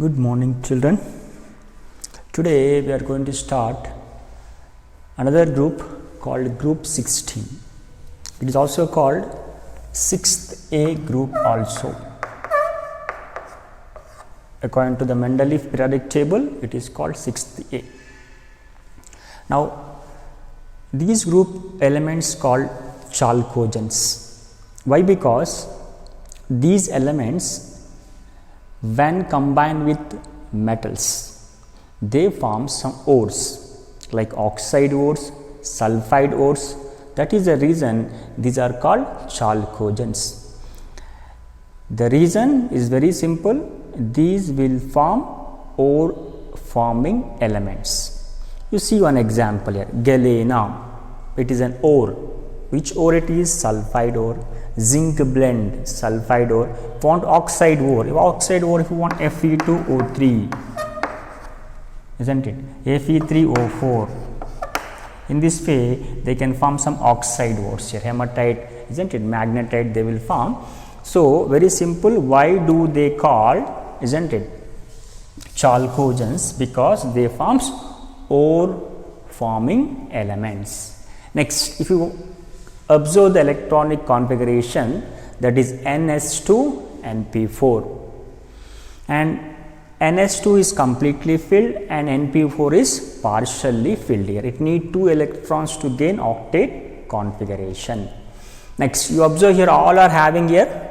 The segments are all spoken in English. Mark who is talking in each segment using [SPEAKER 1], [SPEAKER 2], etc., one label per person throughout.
[SPEAKER 1] Good morning, children. Today we are going to start another group called Group 16. It is also called 6th A group also. According to the Mendeleev periodic table, it is called 6th A. Now, these group elements called chalcogens. Why? Because these elements, when combined with metals, they form some ores like oxide ores, sulfide ores. That is the reason these are called chalcogens. The reason is very simple. These will form ore forming elements. You see one example here, galena. It is an ore. Which ore it is? Sulfide ore. Zinc blend, sulfide ore. If you want oxide ore, if you want Fe2O3, isn't it? Fe3O4. In this way, they can form some oxide ores here. Hematite, isn't it? Magnetite, they will form. So, very simple. Why do they call, isn't it, chalcogens? Because they form ore forming elements. Next, if you observe the electronic configuration, that is NS2 and P4, and NS2 is completely filled and NP4 is partially filled here. It needs 2 electrons to gain octet configuration. Next, you observe here all are having here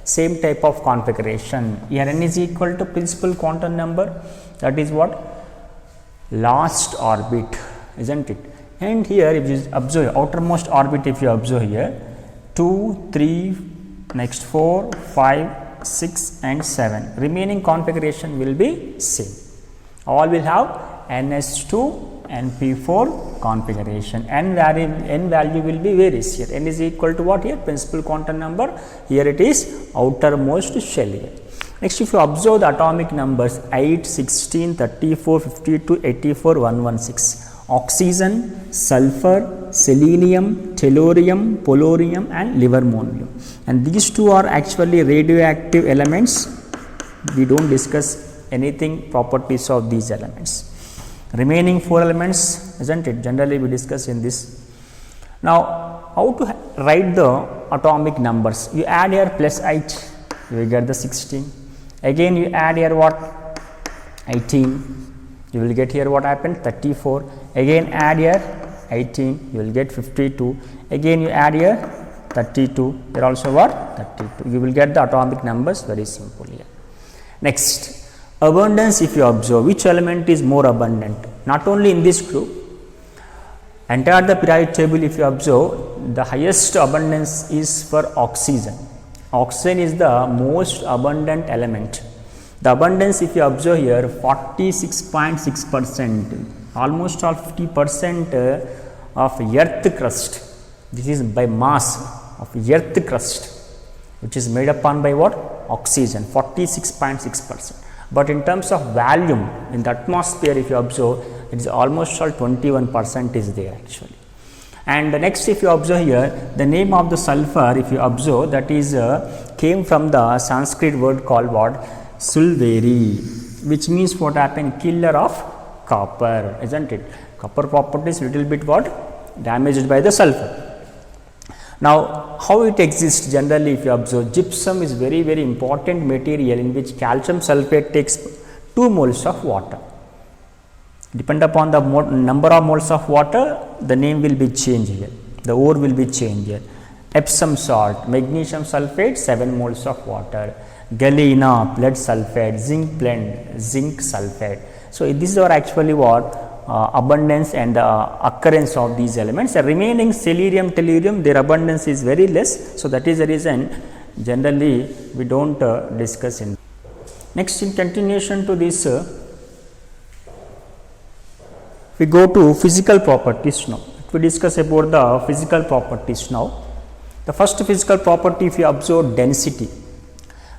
[SPEAKER 1] same type of configuration. Here n is equal to principal quantum number, that is what? Last orbit, isn't it? And here if you observe outermost orbit, if you observe here 2, 3, next 4, 5, 6 and 7, remaining configuration will be same. All will have NS2 and P4 configuration. N value will be varies here. N is equal to what here? Principal quantum number. Here it is outermost shell here. Next, if you observe the atomic numbers 8, 16, 34, 52, 84, 116. Oxygen, sulfur, selenium, tellurium, polonium and livermonium, and these two are actually radioactive elements. We don't discuss anything properties of these elements. Remaining 4 elements, isn't it? Generally we discuss in this. Now, how to write the atomic numbers? You add here plus 8, you will get the 16. Again you add here what? 18. You will get here what happened? 34. Again add here 18, you will get 52. Again you add here 32. Here also what? 32. You will get the atomic numbers very simple here. Next, abundance. If you observe, which element is more abundant? Not only in this group, entire the periodic table, if you observe, the highest abundance is for oxygen. Oxygen is the most abundant element. The abundance, if you observe here, 46.6%, almost all 50% of earth crust. This is by mass of earth crust, which is made upon by what? Oxygen, 46.6%. But in terms of volume in the atmosphere, if you observe, it is almost all 21% is there actually. And the next, if you observe here, the name of the sulfur, if you observe, that is came from the Sanskrit word called what? Sulveri, which means what happened? Killer of copper, isn't it? Copper properties little bit what? Damaged by the sulfur. Now, how it exists generally, if you observe, gypsum is very important material in which calcium sulfate takes 2 moles of water. Depend upon the number of moles of water, the name will be changed here. The ore will be changed here. Epsom salt, magnesium sulfate, 7 moles of water. Galena, lead sulfate, zinc blend, zinc sulfate. So, these are actually what? Abundance and occurrence of these elements. The remaining selenium, tellurium, their abundance is very less. So, that is the reason generally we don't discuss in. Next, in continuation to this, we go to physical properties now. We discuss about the physical properties now. The first physical property, if you observe, density.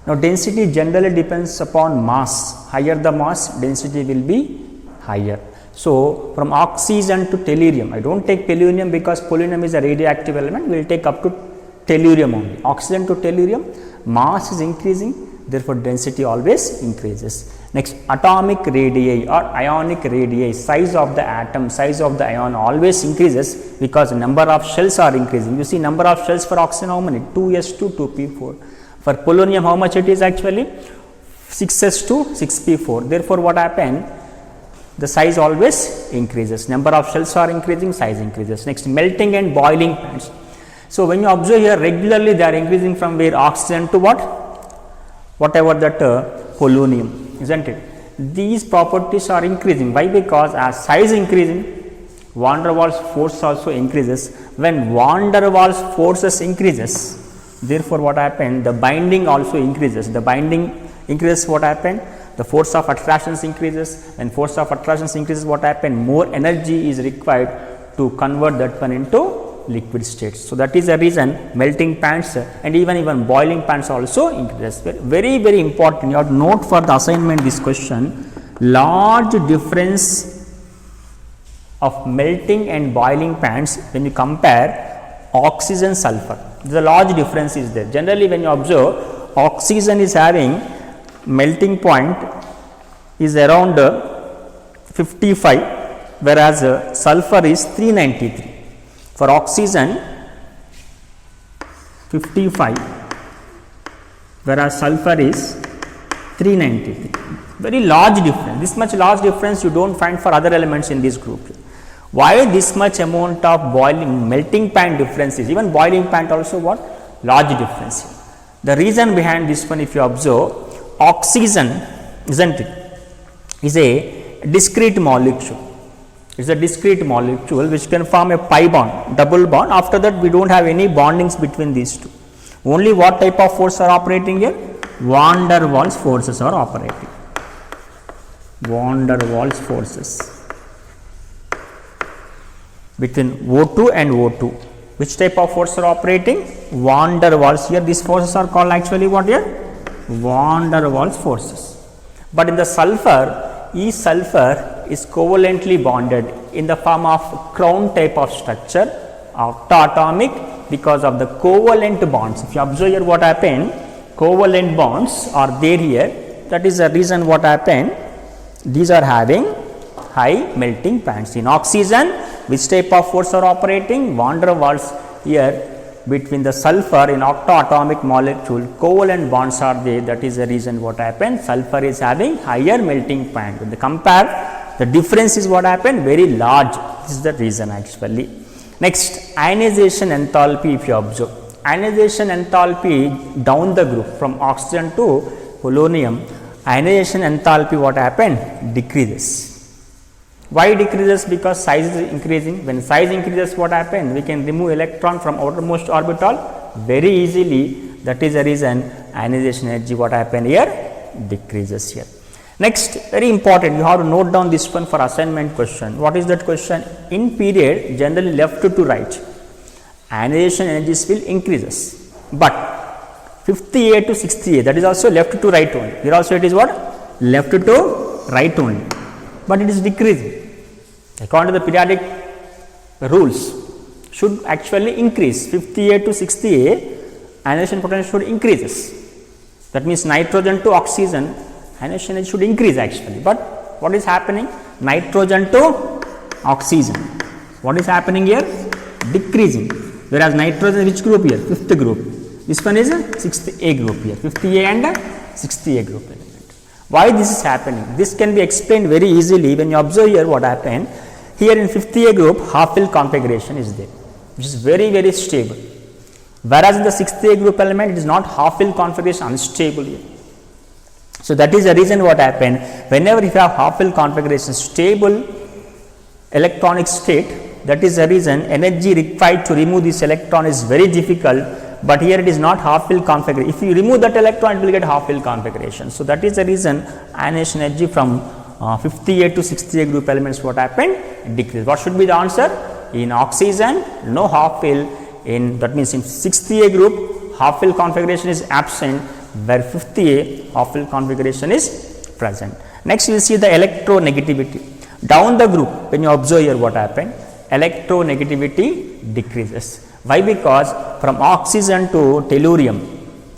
[SPEAKER 1] Now, density generally depends upon mass. Higher the mass, density will be higher. So, from oxygen to tellurium, I don't take polonium because polonium is a radioactive element. We will take up to tellurium only. Oxygen to tellurium, mass is increasing, therefore density always increases. Next, atomic radii or ionic radii, size of the atom, size of the ion always increases because number of shells are increasing. You see number of shells for oxygen how many? 2s2 2p4. For polonium how much it is actually? 6s2 6p4. Therefore what happened? The size always increases, number of shells are increasing, size increases. Next, melting and boiling points. So when you observe here, regularly they are increasing from where? Oxygen to what? Whatever that polonium, isn't it? These properties are increasing. Why? Because as size increasing, van der Waals force also increases. When van der Waals forces increases, therefore what happened? The binding also increases. The binding increases, what happened? The force of attractions increases. When force of attractions increases, what happened? More energy is required to convert that one into liquid states. So that is the reason melting pans and even boiling pans also increases. Very important. You have to note for the assignment this question. Large difference of melting and boiling pans when you compare oxygen sulfur. The large difference is there. Generally when you observe, oxygen is having melting point is around 55, whereas sulfur is 393. For oxygen 55, whereas sulfur is 393. Very large difference. This much large difference you don't find for other elements in this group. Why this much amount of boiling melting point difference is? Even boiling point also what? Large difference. The reason behind this one, if you observe, oxygen, isn't it, is a discrete molecule. It is a discrete molecule which can form a pi bond, double bond. After that we do not have any bondings between these two. Only what type of force are operating here? Van der Waals forces are operating. Van der Waals forces between O2 and O2. Which type of force are operating? Van der Waals. Here these forces are called actually what here? Van der Waals forces. But in the sulfur, each sulfur is covalently bonded in the form of crown type of structure, octatomic, because of the covalent bonds. If you observe here what happened, covalent bonds are there here. That is the reason what happened. These are having high melting points. In oxygen, which type of force are operating? Van der Waals here. Between the sulfur in octatomic molecule, covalent bonds are there. That is the reason what happened. Sulfur is having higher melting point. When they compare, the difference is what happened? Very large. This is the reason actually. Next, ionization enthalpy. If you observe, ionization enthalpy down the group from oxygen to polonium, ionization enthalpy what happened? Decreases. Why decreases? Because size is increasing. When size increases, what happens? We can remove electron from outermost orbital very easily. That is the reason ionization energy what happened here? Decreases here. Next, very important, you have to note down this one for assignment question. What is that question? In period, generally left to right, ionization energies will increases. But 50A to 60A, that is also left to right only. Here also it is what? Left to right only. But it is decreasing. According to the periodic rules, should actually increase. 50A to 60A, ionization potential should increases. That means nitrogen to oxygen, ionization should increase actually. But what is happening? Nitrogen to oxygen. What is happening here? Decreasing. Whereas nitrogen, which group here? Fifth group. This one is a 6th A group here. 50A and 60A group element. Why this is happening? This can be explained very easily when you observe here what happened. Here in 50A group, half-fill configuration is there, which is very stable. Whereas in the 6th A group element, it is not half-fill configuration, unstable here. So that is the reason what happened. Whenever you have half-fill configuration, stable electronic state, that is the reason energy required to remove this electron is very difficult. But here it is not half-fill configuration. If you remove that electron, it will get half-fill configuration. So that is the reason ionization energy from 50A to 60A group elements what happened? Decrease. What should be the answer? In oxygen, no half-fill. In that means in 60A group, half-fill configuration is absent, where 50A half-fill configuration is present. Next, we will see the electronegativity. Down the group, when you observe here what happened, electronegativity decreases. Why? Because from oxygen to tellurium,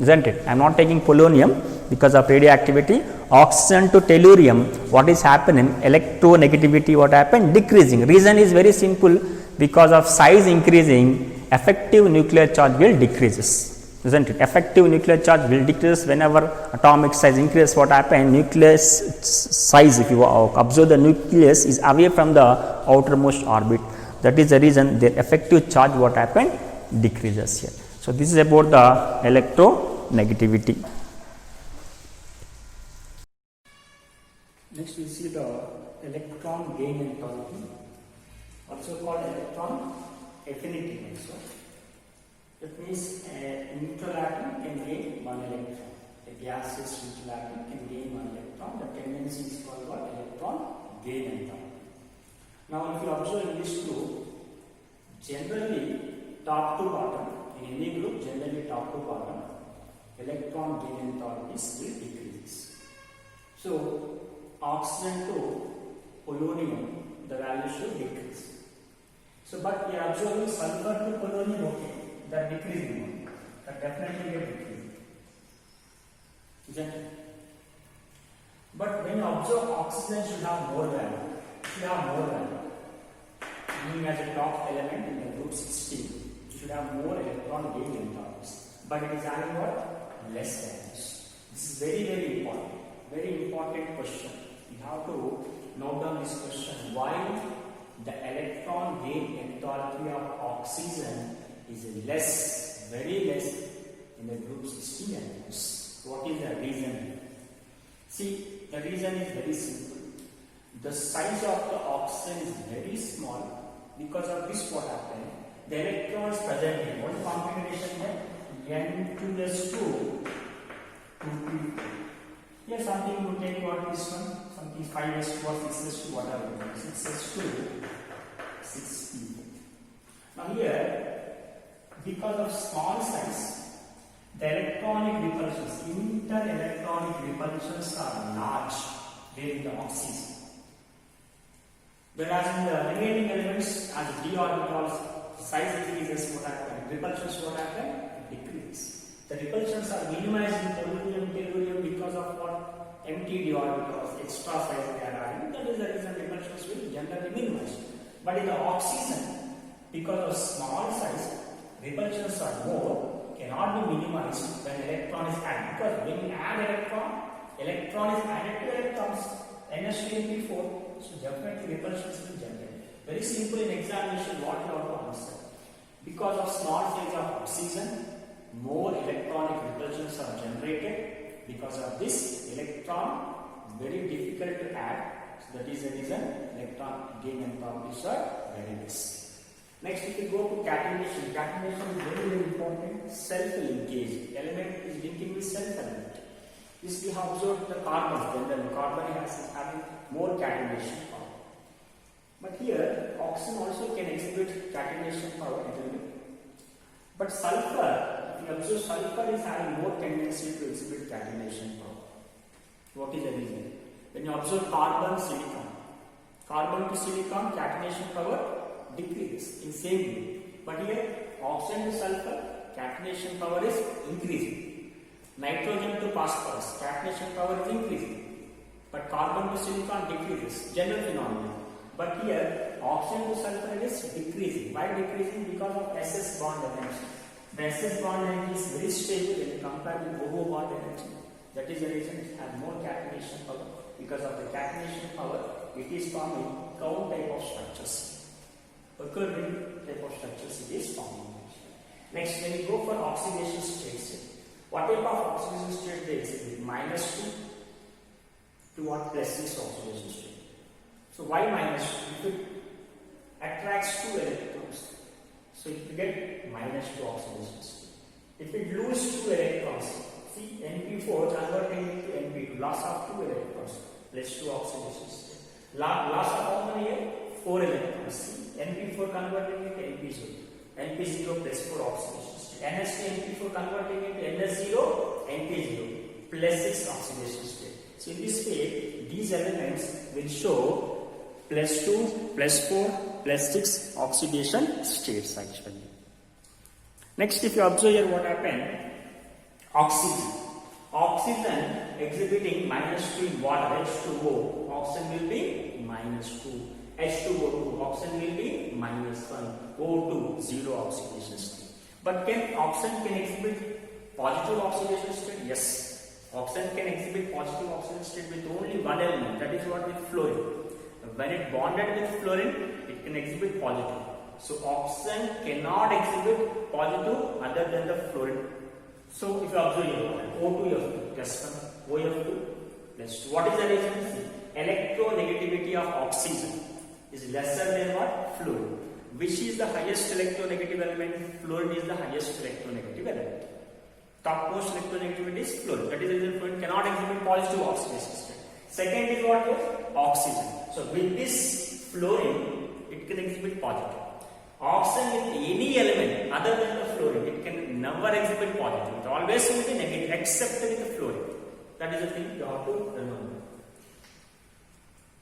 [SPEAKER 1] isn't it? I am not taking polonium. because of radioactivity. Oxygen to tellurium, what is happening? Electronegativity, what happened? Decreasing. Reason is very simple, because of size increasing, effective nuclear charge will decreases, isn't it? Effective nuclear charge will decrease whenever atomic size increases. What happens? Nucleus size, if you observe, the nucleus is away from the outermost orbit. That is the reason the effective charge, what happened? Decreases here. So this is about the electronegativity. Next we see the electron gain enthalpy, also called electron affinity also. It means a neutral atom can gain one electron. A gaseous neutral atom can gain one electron. The tendency is called what? Electron gain enthalpy. Now if you observe in this group, generally top to bottom, in any group, generally top to bottom, electron gain enthalpies will decrease. So oxygen to polonium, the value should decrease. So but we are observing sulfur to polonium, okay, that decreasing one, that definitely will decrease, isn't it? But when you observe, oxygen should have more value, meaning as a top element in the group 16, you should have more electron gain enthalpies, but it is having what? Less values. This is very important question. You have to note down this question: why the electron gain enthalpy of oxygen is less, very less in the group 16 elements? What is the reason? See, the reason is very simple. The size of the oxygen is very small. Because of this, what happened? The electrons present in one configuration here, N2 plus 2, 2p. Here something you take what this one, something 5s2 or 6s2, whatever it is, 6s2, 6p. Now here, because of small size, the electronic repulsions, inter-electronic repulsions are large during the oxygen. Whereas in the remaining elements, as d orbitals size increases, what happens? Repulsions, what happen? Decrease. The repulsions are minimized in polonium, tellurium because of what? Empty d orbitals, extra size they are having. That is the reason repulsions will generally minimize. But in the oxygen, because of small size, repulsions are more, cannot be minimized when electron is added. Because when you add electron is added to electrons, NH2 so definitely repulsions will generate. Very simple in examination, what you have to answer. Because of small size of oxygen, more electronic repulsions are generated. Because of this, electron very difficult to add. So that is the reason electron gain enthalpies are very less. Next, if we go to catenation, catenation is very important. Self-linkage. Element is linking with self-element. This we have observed the carbon. Then the carbon has having more catenation power. But here, oxygen also can exhibit catenation power a little bit. But sulfur, if you observe, sulfur is having more tendency to exhibit catenation power. What is the reason? When you observe carbon to silicon, catenation power decreases in same group. But here, oxygen to sulfur, catenation power is increasing. Nitrogen to phosphorus, catenation power is increasing, but carbon to silicon decreases, general phenomenon. But here, oxygen to sulfur is decreasing. Why decreasing? Because of SS bond energy. The SS bond energy is very stable when you compare with HOMO bond energy. That is the reason it has more catenation power. Because of the catenation power, it is forming count type of structures. Occurring type of structures it is forming. Next, when we go for oxidation states, what type of oxidation state they exhibit? -2 to what? +6 oxidation state. So why -2? If it attracts 2 electrons, so you get -2 oxidation state. If it loses 2 electrons, see NP4 converting into NP2, loss of 2 electrons, +2 oxidation state. Loss of how many here? 4 electrons. See NP4 converting into NP0, NP0 +4 oxidation state. NH2 NP4 converting into NS0, NP0 +6 oxidation state. So in this way, these elements will show +2, +4, +6 oxidation states actually. Next, if you observe here what happened, oxygen. Oxygen exhibiting -2 in water, H2O, oxygen will be -2. H2O2, oxygen will be -1. O2, 0 oxidation state. But oxygen can exhibit positive oxidation state? Yes. Oxygen can exhibit positive oxidation state with only one element, that is what, with fluorine. When it bonded with fluorine, it can exhibit positive. So oxygen cannot exhibit positive other than the fluorine. So if you observe here, O2F2 plus 1, OF2 plus 2. What is the reason? Electronegativity of oxygen is lesser than what? Fluorine. Which is the highest electronegative element? Fluorine is the highest electronegative element. Topmost electronegativity is fluorine. That is the reason fluorine cannot exhibit positive oxidation state. Second is what? Oxygen. So with this fluorine, it can exhibit positive. Oxygen with any element other than the fluorine, it can never exhibit positive. It always will be negative except with the fluorine. That is the thing you have to remember.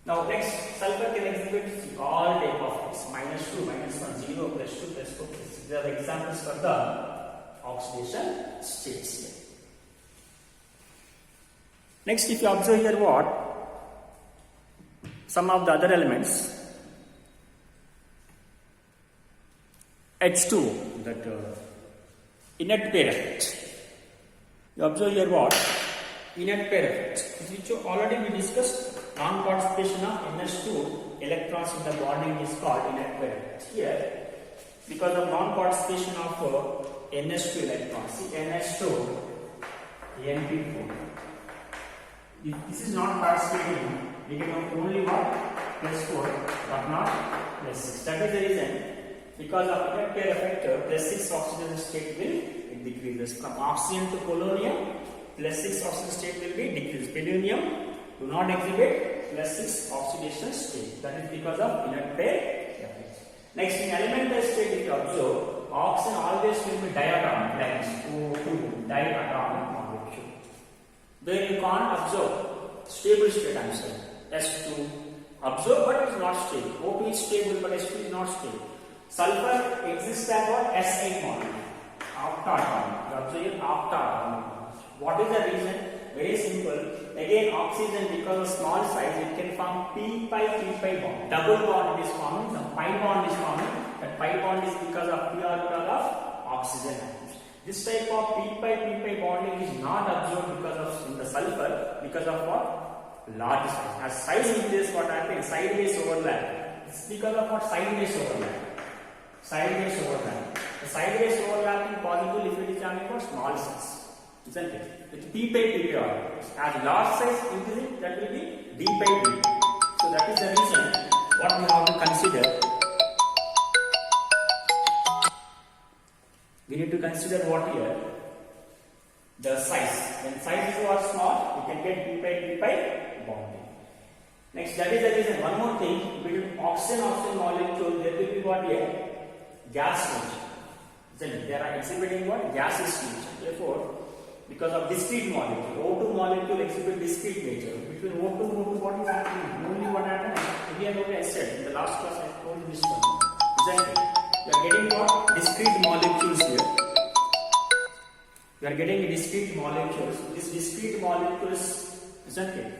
[SPEAKER 1] Now next, sulfur can exhibit all type of things. -2, -1, 0, +2, +4, +6. These are the examples for the oxidation states here. Next, if you observe here what? Some of the other elements. H2O, that inert pair effect. You observe here what? Inert pair effect, which already we discussed. Non-participation of NH2 electrons in the bonding is called inert pair effect. Here, because of non-participation of NH2 electrons, see NH2, NP4. If this is not participating, we can have only what? +4, but not +6. That is the reason. Because of inert pair effect, +6 oxygen state will decrease. From oxygen to polonium, +6 oxygen state will be decreased. Polonium do not exhibit +6 oxidation state. That is because of inert pair effect. Next, in elemental state, if you observe, oxygen always will be diatomic, like O2, diatomic molecule. Then you can't observe stable state, I am saying. S2, observe but it is not stable. O2 is stable but S2 is not stable. Sulfur exists as what? S8 molecule. Octatomic. You observe octatomic. What is the reason? Very simple. Again, oxygen, because of small size, it can form p-pi bond. Double bond is forming, some pi bond is forming. That pi bond is because of p orbital of oxygen atoms. This type of p-pi bonding is not observed because of the sulfur, because of what? Large size. As size increases, what happens? Sideways overlap. It's because of what? Sideways overlap. Sideways overlap. The sideways overlapping possible if it is having for small size, isn't it? With p-pi orbitals. As large size increasing, that will be d-pi. So that is the reason what we have to consider. We need to consider what here? The size. When size is what small, you can get p-pi bonding. Next, that is the reason. One more thing, between oxygen molecule, there will be what here? Gas nature. Then they are exhibiting what? Gaseous nature. Therefore, because of discrete molecule, O2 molecule exhibit discrete nature. Between O2 and O2, what is happening? Only what happens? Again, what I said in the last class, I told you this one. Exactly. You are getting what? Discrete molecules here. You are getting discrete molecules. These discrete molecules, isn't it?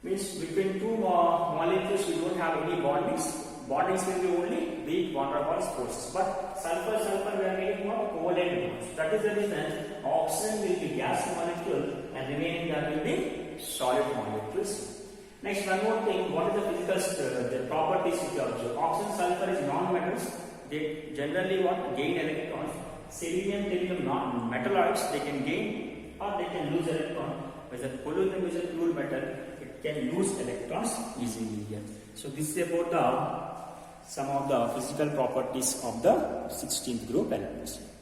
[SPEAKER 1] Means between two molecules, we don't have any bondings. Bondings will be only weak van der Waals forces. But sulfur, we are getting what? Covalent bonds. That is the reason oxygen will be gas molecule and remaining that will be solid molecules. Next, one more thing. What is the physical the properties which you observe? Oxygen, sulfur is non-metals. They generally what? Gain electrons. Selenium, tellurium, non-metalloids. They can gain or they can lose electron. Whereas polonium is a pure metal. It can lose electrons easily here. So this is about some of the physical properties of the 16th group elements.